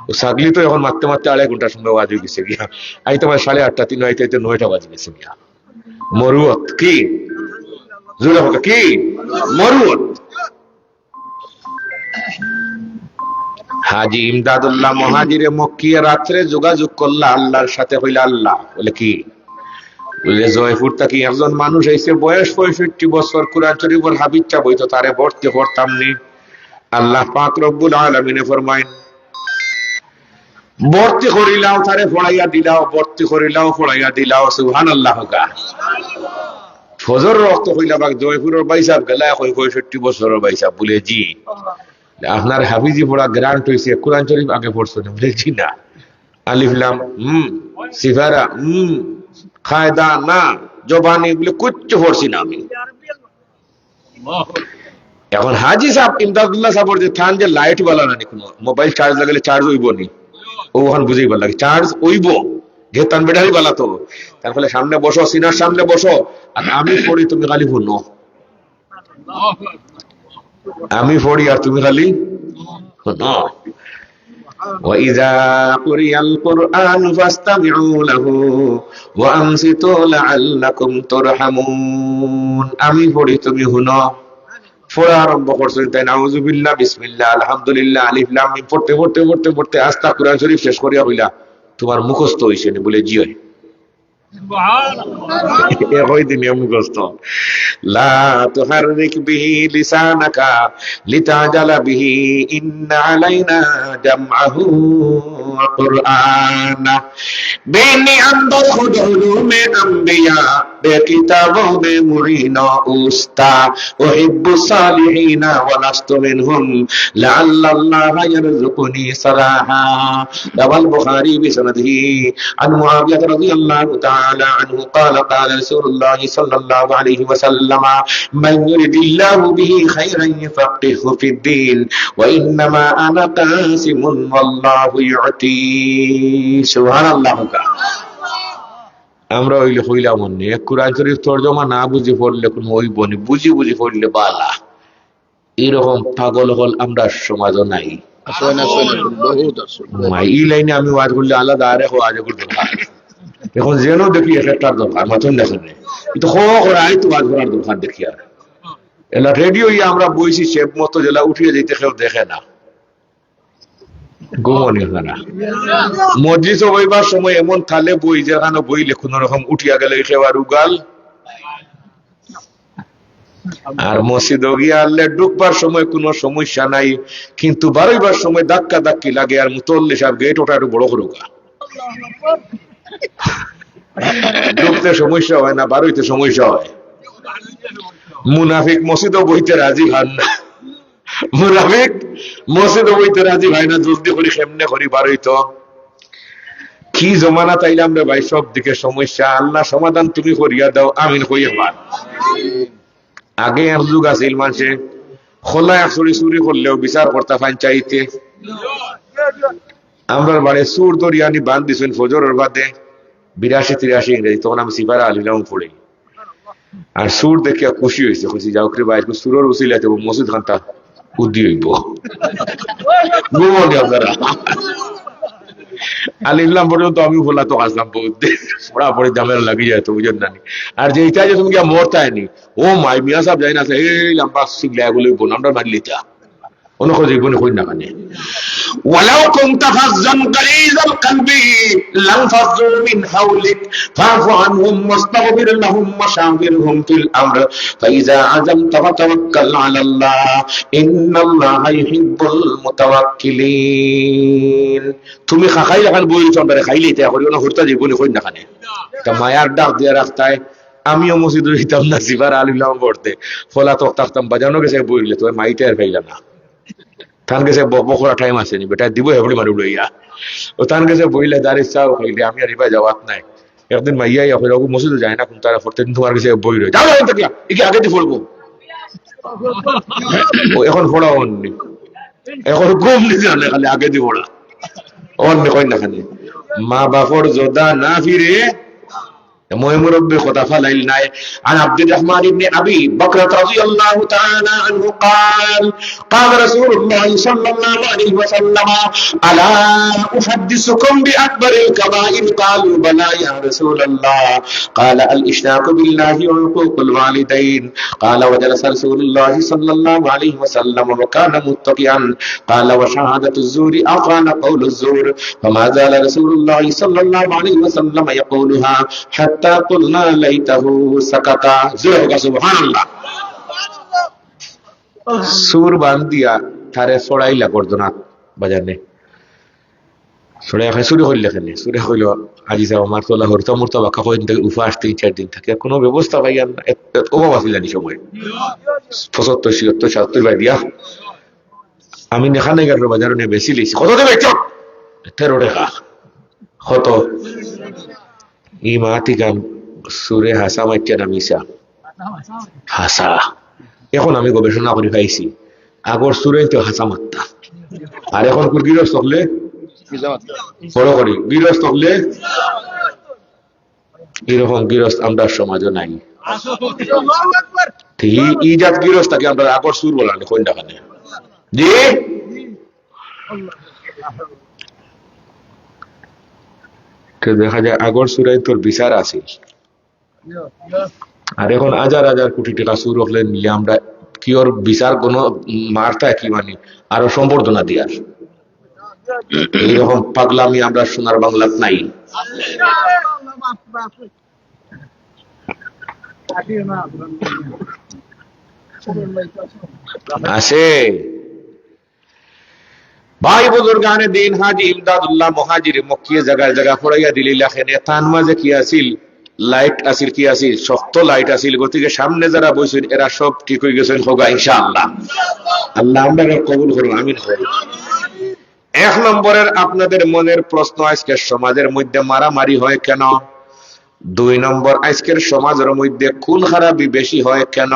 ও ছাগলি তো এখন মারতে মারতে 2.5 ঘন্টার সঙ্গে ওয়াজ হয়ে গেছে গিয়া, আই তোমার 8:30 3 আইতে 9টা বাজে গেছে গিয়া। মরুয়ত কি জোরে হোক কি মরুয়ত। হাজি ইমদাদুল্লাহ মহাজিরে মক্কিয়া রাত্রে যোগাযোগ করলা আল্লাহর সাথে, হইলা আল্লাহ বলে কি বলে জয়পুর থেকে একজন মানুষ এসে বয়স 65 বছর, কুরআন শরীফের হাবিজটা বইতো, তারে ভর্তি করতাম নি। আল্লাহ পাক রব্বুল আলামিনে ফরমাইন ভর্তি করিলাও, তারে পড়াইয়া দিলাও, ভর্তি করিলাও পড়াইয়া দিলাও, সুবহানাল্লাহ। ফজর রক্ত হইলা বাক জয়পুরের বাইসাব গেলা 65 বছরের বাইসাব বলে জি আপনার হাফিজি পড়া গ্রান্ট হয়েছে, কোরআন শরীফ আগে পড়ছেন? বলে জি না। আলিফ লাম সিফারা কায়দা না জবানি বলে কুচ্ছু পড়ছি না আমি। এখন হাজি সাহেব ইমদাদুল্লাহ সাহেব যে থান যে লাইট বালা না, কোনো মোবাইল চার্জ লাগালে চার্জ হইব নি, ও ওখান বুঝেই ভালো লাগে চার্জ হইব, ঘেতান বেটারি বালা তো। তার ফলে সামনে বসো, সিনার সামনে বসো, আর আমি পড়ি তুমি খালি শুনো, আমি পড়ি আর তুমি খালি শুনো। وَإِذَا قُرِئَ الْقُرْآنُ فَاسْتَمِعُوا لَهُ وَأَنصِتُوا لَعَلَّكُمْ تُرْحَمُونَ। আমি পড়ি তুমি শুনো। পড়া আরম্ভ করছেন তাই নাউজুবিল্লাহ বিসমিল্লাহ আলহামদুলিল্লাহ আলিফ লাম মিম পড়তে পড়তে পড়তে পড়তে আস্তা কুরআন শরীফ শেষ করিয়া হইলা তোমার মুখস্থ হইছে নি? বলে জি হয়। একই দিন মুখস্থ। লা তুহাররিক বিহি লিসানাকা লিতাজালা বিহি ইন্না আলাইনা জামআহু ওয়া কুরআনা বেনি আন্দর খুদুমে আম্বিয়া বেকিতাবো বে মুরিনা উস্তা উহিব্বু সালিহিনা ওয়া লাস্তু মিনহুম লাআল্লাল্লাহা ইয়ারযুকুনি সারাহা। রাওয়াল বুখারী বিসনাদিহি আন মুআবিয়া রাদিয়াল্লাহু তাআলা আনহু قال قال رسول الله صلى الله عليه وسلم من يريد الله به خيرا يفقهه في الدين وانما انا قاسم والله يعطي سبحان الله। আমরা হইলে হইলাম মনে কুরআন শরীফ তরজমা না বুঝি পড়লে কোন হইব নি, বুঝি বুঝি পড়লে বালা। এরকম পাগল হল আমরা সমাজ নাই। এই লাইনে আমি ওয়াজ করলে আলাদা আরে ওয়াজ করতে এখন যেন দেখি একটার দরকার মাথন দেখেন, কিন্তু আই তো ওয়াজ করার দরকার দেখি। আর এলা রেডিও আমরা বইছি শেপ মতো জেলা উঠিয়ে যেতে কেউ দেখে না, গোমনি না। মসজিদ হইবার সময় এমন থালে বই যেখানে বইলে কোন রকম উঠিয়া গেলে খেওয়ার উগাল, আর মসজিদ গিয়া আল্লে ঢুকবার সময় কোনো সমস্যা নাই, কিন্তু বারোইবার সময় ধাক্কা ধাক্কি লাগে, আর মুতল্লি সাহেব গেট ওটা একটু বড় করুকা। ঢুকতে সমস্যা হয় না, বারোইতে সমস্যা হয়। মুনাফিক মসজিদও বইতে রাজি হন না, মুনাফিক মসজিদও বইতে রাজি হয় না, জলদি করি কেমনে করি বারোইতো। কি জমানা তাইলাম রে ভাই, সব দিকে সমস্যা। আল্লাহ সমাধান তুমি করিয়া দাও, আমিন কইয়া পার। আগে এক যুগ আছিল মানুষে খোলা এক চুরি চুরি করলেও বিচার করতে পঞ্চায়েতে। আমরা বাড়ি সুর দরিয়ানি বান্ধ দিছেন ফজরের বাদে 82-83 ইংরেজি, তখন আমি সিপারা আলিলাম পড়ে। আর সুর দেখিয়া খুশি হয়েছে, খুশি যাও রে ভাই সুরের উচিলাতে মসজিদ খানটা উদ্দি হইব ঘুমনি আপনারা আলিল্লাম পর্যন্ত আমি বলা তো আসলাম পড়াপড়ি দামের লাগি যায় তো বুঝেন না আর যে ইচ্ছা যে তুমি গিয়া মরতায়নি ও মাই মিয়া সাহেব যাই না এই লম্বা শিখলে এগুলো বোন আমরা মারলিতা অন্য খোঁজ জীবনে হই না কানে ولو كنت فظا غليظ القلب لانفضوا من حولك فاعف عنهم واستغفر لهم وشاورهم في الامر فاذا عزمت فتوكل على الله ان الله يحب المتوكلين তুমি খাই লাগান বই চন্দ্রে খাইলে তে করিও না হরতা জীবনে হই না কানে তা মায়ার ডাক দিয়ে রাখতায় আমিও মসজিদে হইতাম না সিবার আলিলাম পড়তে ফলা তো তাকতাম বাজানো গেছে বইলে তো মাইতে আর খাইলা না তান গেছে বকরা টাইম আসেনি বেটা দিব হেবড়ি মারি উড়াইয়া ও তান গেছে বইলে দাঁড়িয়ে চাও খাইলে আমি আর ইবা যাওয়াত নাই একদিন মাইয়া হইল মসজিদে যায় না কোন তারা পড়তে তোমার কাছে বই রয়ে যাও দেখলা একে আগে দিয়ে পড়বো এখন পড়া অন্য এখন কম নিজে আনে খালি আগে দিয়ে পড়া অন্য কই না খালি মা বাপর যোদা না ফিরে মুরব্বী কথা ফালাইল নাই عن عبد الرحمن بن ابي بكر رضي الله تعالى عنه قال قال رسول الله صلى الله عليه وسلم الا احدثكم باكبر الكبائر قالوا بلى يا رسول الله قال الاشراك بالله وعقوق الوالدين قال وجلس رسول الله صلى الله عليه وسلم وكان متقيا قال وشهادة الزور او قال قول الزور فما زال رسول الله صلى الله عليه وسلم يقولها حتى قلنا ليته سكت সুবহানাল্লাহ সুর বান্দিয়া তারে ছড়াইলা করতো না বাজারে ছড়াই খাই সুরে হইলে খানে সুরে হইল আজি যাও আমার তোলা হরতা মূর্তা বাঁকা হইন থেকে উপাস 3-4 দিন থাকে কোনো ব্যবস্থা পাইয়া না অভাব আছিল জানি সময় 75-76 ভাই দিয়া আমি নেখানে গেল বাজারে নিয়ে বেশি লিছি কত দেবে 13 টাকা কত ই মাটি গান সুরে হাসা মাইটা নামিসা হাসা এখন আমি গবেষণা করে পাইছি আগর সুরে তো হাসা মাত্তা আর এখন গিরস থাকলে বড় করি গিরস থাকলে এরকম গিরস আমরা সমাজে নাই ই জাত গিরস তাকে আমরা আগর সুর বলানি কোন দেখানে জি দেখা যায় আগর সুরাই তোর বিচার আছে আর এখন হাজার হাজার কোটি টাকা সুর হলে নিলে আমরা কি ওর বিচার কোন মারতা কি মানে আরো সম্বর্ধনা দিয়ার এইরকম পাগলামি আমরা সোনার বাংলাত নাই আছে ভাই বুজুর্গানে দিন হাজি ইমদাদুল্লাহ মুহাজির মক্কিয়ে জায়গায় জায়গা ফড়াইয়া দিলি লেখেনে তান মাঝে কি আছিল লাইট আছিল কি আছিল শক্ত লাইট আছিল গতিকে সামনে যারা বসেন এরা সব ঠিক হয়ে গেছেন হোগা ইনশাআল্লাহ আল্লাহ আমাদের কবুল করুন আমিন এক নম্বরের আপনাদের মনের প্রশ্ন আজকের সমাজের মধ্যে মারামারি হয় কেন 2 নম্বর আজকের সমাজের মধ্যে খুন খারাপি বেশি হয় কেন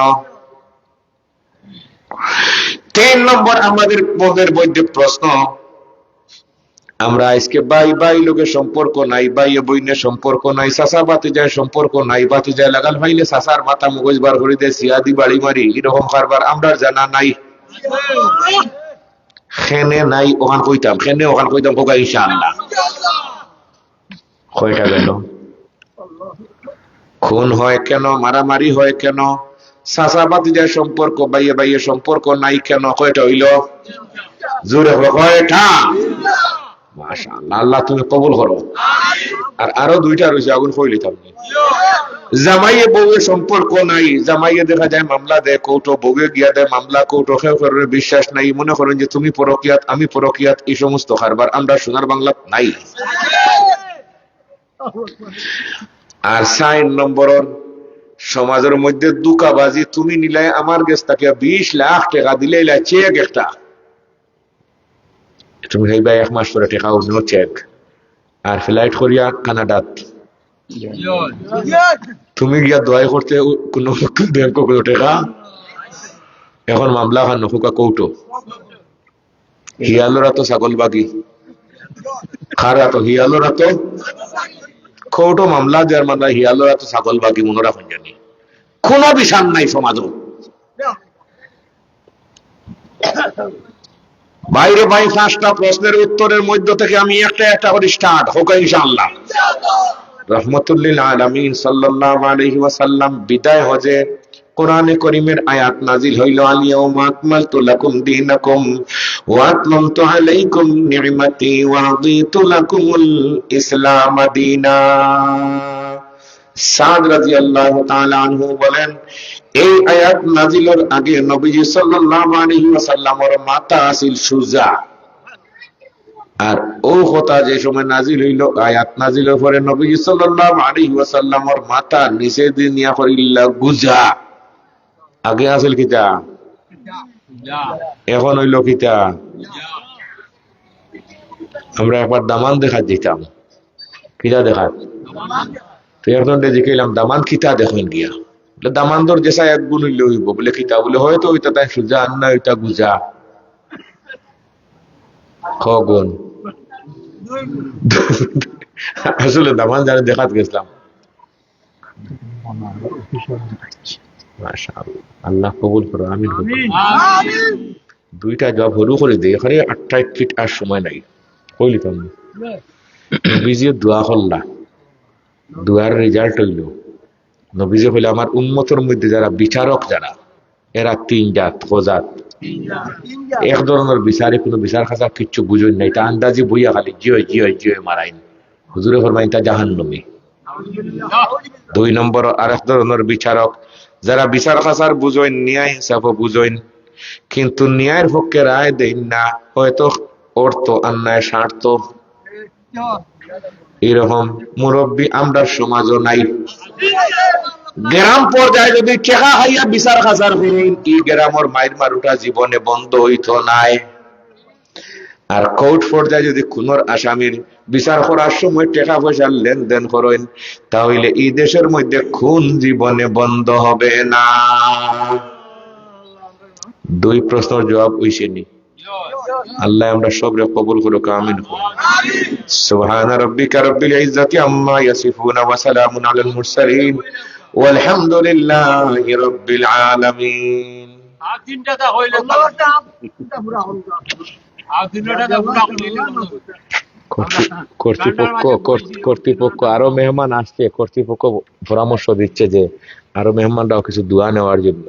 3 নম্বর আমাদের মনের মধ্যে প্রশ্ন আমরা আজকে ভাই ভাই লোকের সম্পর্ক নাই ভাই বইনের সম্পর্ক নাই চাচা বাতিজার সম্পর্ক নাই বাতিজায় লাগাল ভাইলে চাচার মাথা মগজ বার করে দেয় সিয়াদি বাড়ি মারি এরকম কারবার আমরা জানা নাই খেনে নাই ওখান কইতাম খেনে ওখান কইতাম হোগা ইনশাআল্লাহ কয়টা গেল খুন হয় কেন মারামারি হয় কেন চাচা বাতিজার সম্পর্ক বাইয়ে বাইয়ে সম্পর্ক নাই কেন কয়টা হইল জোরে কয়টা মাশাআল্লাহ আল্লাহ তুমি কবুল করো আর আরো 2টা রয়েছে আগুন কইলিতাম জামাইয়ে বউয়ের সম্পর্ক নাই জামাইয়ে দেখা যায় মামলা দেয় কোর্ট বউয়ে গিয়া দেয় মামলা কোর্ট খেয়ে বিশ্বাস নাই মনে করেন যে তুমি পরকিয়াত আমি পরকিয়াত এই সমস্ত কারবার আমরা সোনার বাংলা নাই আর 4 নম্বর সমাজের মধ্যে দুকাবাজি তুমি নিলাই আমার কাছ থেকে 20 লাখ টাকা দিলে চেক একটা তুমি এই ভাই 1 মাস পরে টাকা উঠলো চেক আর ফ্লাইট করিয়া কানাডাত তুমি গিয়া দোয়াই করতে কোন ব্যাংক কোনো টাকা এখন মামলা খান নকুকা কৌটো হিয়ালোরা তো ছাগল বাগি খারা তো হিয়ালোরা তো কৌটো মামলা দেওয়ার মামলা হিয়ালোরা তো ছাগল বাগি মনে রাখুন জানি কোনো বিচার নাই সমাজও বাইরে ভাই 5টা প্রশ্নের উত্তরের মধ্য থেকে আমি একটা একটা করে স্টার্ট হোক ইনশাআল্লাহ। রহমতুল্লিল আলামিন সাল্লাল্লাহু আলাইহি ওয়াসাল্লাম বিদায় হজে কোরআনে করিমের আয়াত নাজিল হইল, আল-ইয়াউমা আকমালতু লাকুম দীনাকুম ওয়া আতমামতু আলাইকুম নি'মাতি ওয়া রাদিতু লাকুমুল ইসলাম দীনা। সাদ রাদিয়াল্লাহু তাআলা আনহু বলেন, এই আয়াত নাজিলের আগে নবীজি সাল্লাল্লাহু আলাইহি ওয়াসাল্লামের মাথা আছিল সুজা। আর ও কথা যে সময় নাজিল হইল, আয়াত নাজিলের পরে নবীজি সাল্লাল্লাহু আলাইহি ওয়াসাল্লামের মাথা নিচে দিয়ে নিয়া করিল্লা গুজা। আগে আছিল কিতা, এখন হইল কিতা। আমরা একবার দামান দেখা দিতাম, কিতা দেখা তো এখন দেখিলাম দামান কিতা দেখেন গিয়া দামানদর যেসা এক গুণ হইলে হইব বলে কিতা বলে হয়তো ওইটা তাই সুজা আর না ওইটা গুজা গুণ। আসলে দামান যারা দেখাত গেছিলাম, আল্লাহ কবুল করো, আমিন। দুইটা জব হরু করে দিই, এখানে 28 ফিট আর সময় নাই কইলি তো নবীজি দোয়া করলা, দোয়ার রেজাল্ট হইল নবীজি হইলে আমার উম্মতের মধ্যে যারা বিচারক যারা এরা 3 জাত খোজাত। এক ধরনের বিচারে কোনো বিচার খাসা কিচ্ছু বুঝুন নাই, তা আন্দাজি বইয়া খালি জিও জিও জিও মারাইন হুজুরে ফরমাইন তা জাহান্নামী। 2 নম্বর আরেক ধরনের বিচারক যারা বিচার খাসার বুঝইন, ন্যায় হিসাব বুঝইন, কিন্তু ন্যায়ের পক্ষে রায় দেন না, হয়তো অর্থ অন্যায় স্বার্থ এরকম মুরব্বী আমরা সমাজও নাই। গ্রাম পর্যায়ে যদি টেকা খাইয়া বিচার খাসার করুন, এই গ্রামের মায়ের মারুটা জীবনে বন্ধ হইত নাই। আর কোর্ট পর্যায়ে যদি খুনের আসামির বিচার করার সময় টাকা পয়সার লেনদেন করেন, তাহলে এই দেশের মধ্যে খুন জীবনে বন্ধ হবে না। 2 প্রশ্নের জবাব হইছেনি। আল্লাহ আমরা সবরে কবুল করুক, আমিন। সুবহানা রাব্বিকা রাব্বিল ইজ্জাতি আম্মা ইয়াসিফুন ওয়া সালামুন আলাল মুরসালিন ওয়ালহামদুলিল্লাহি রাব্বিল আলামিন। কর্তৃপক্ষ আরো মেহমান আসছে, কর্তৃপক্ষ পরামর্শ দিচ্ছে যে আরো মেহমানরাও কিছু দোয়া নেওয়ার জন্য।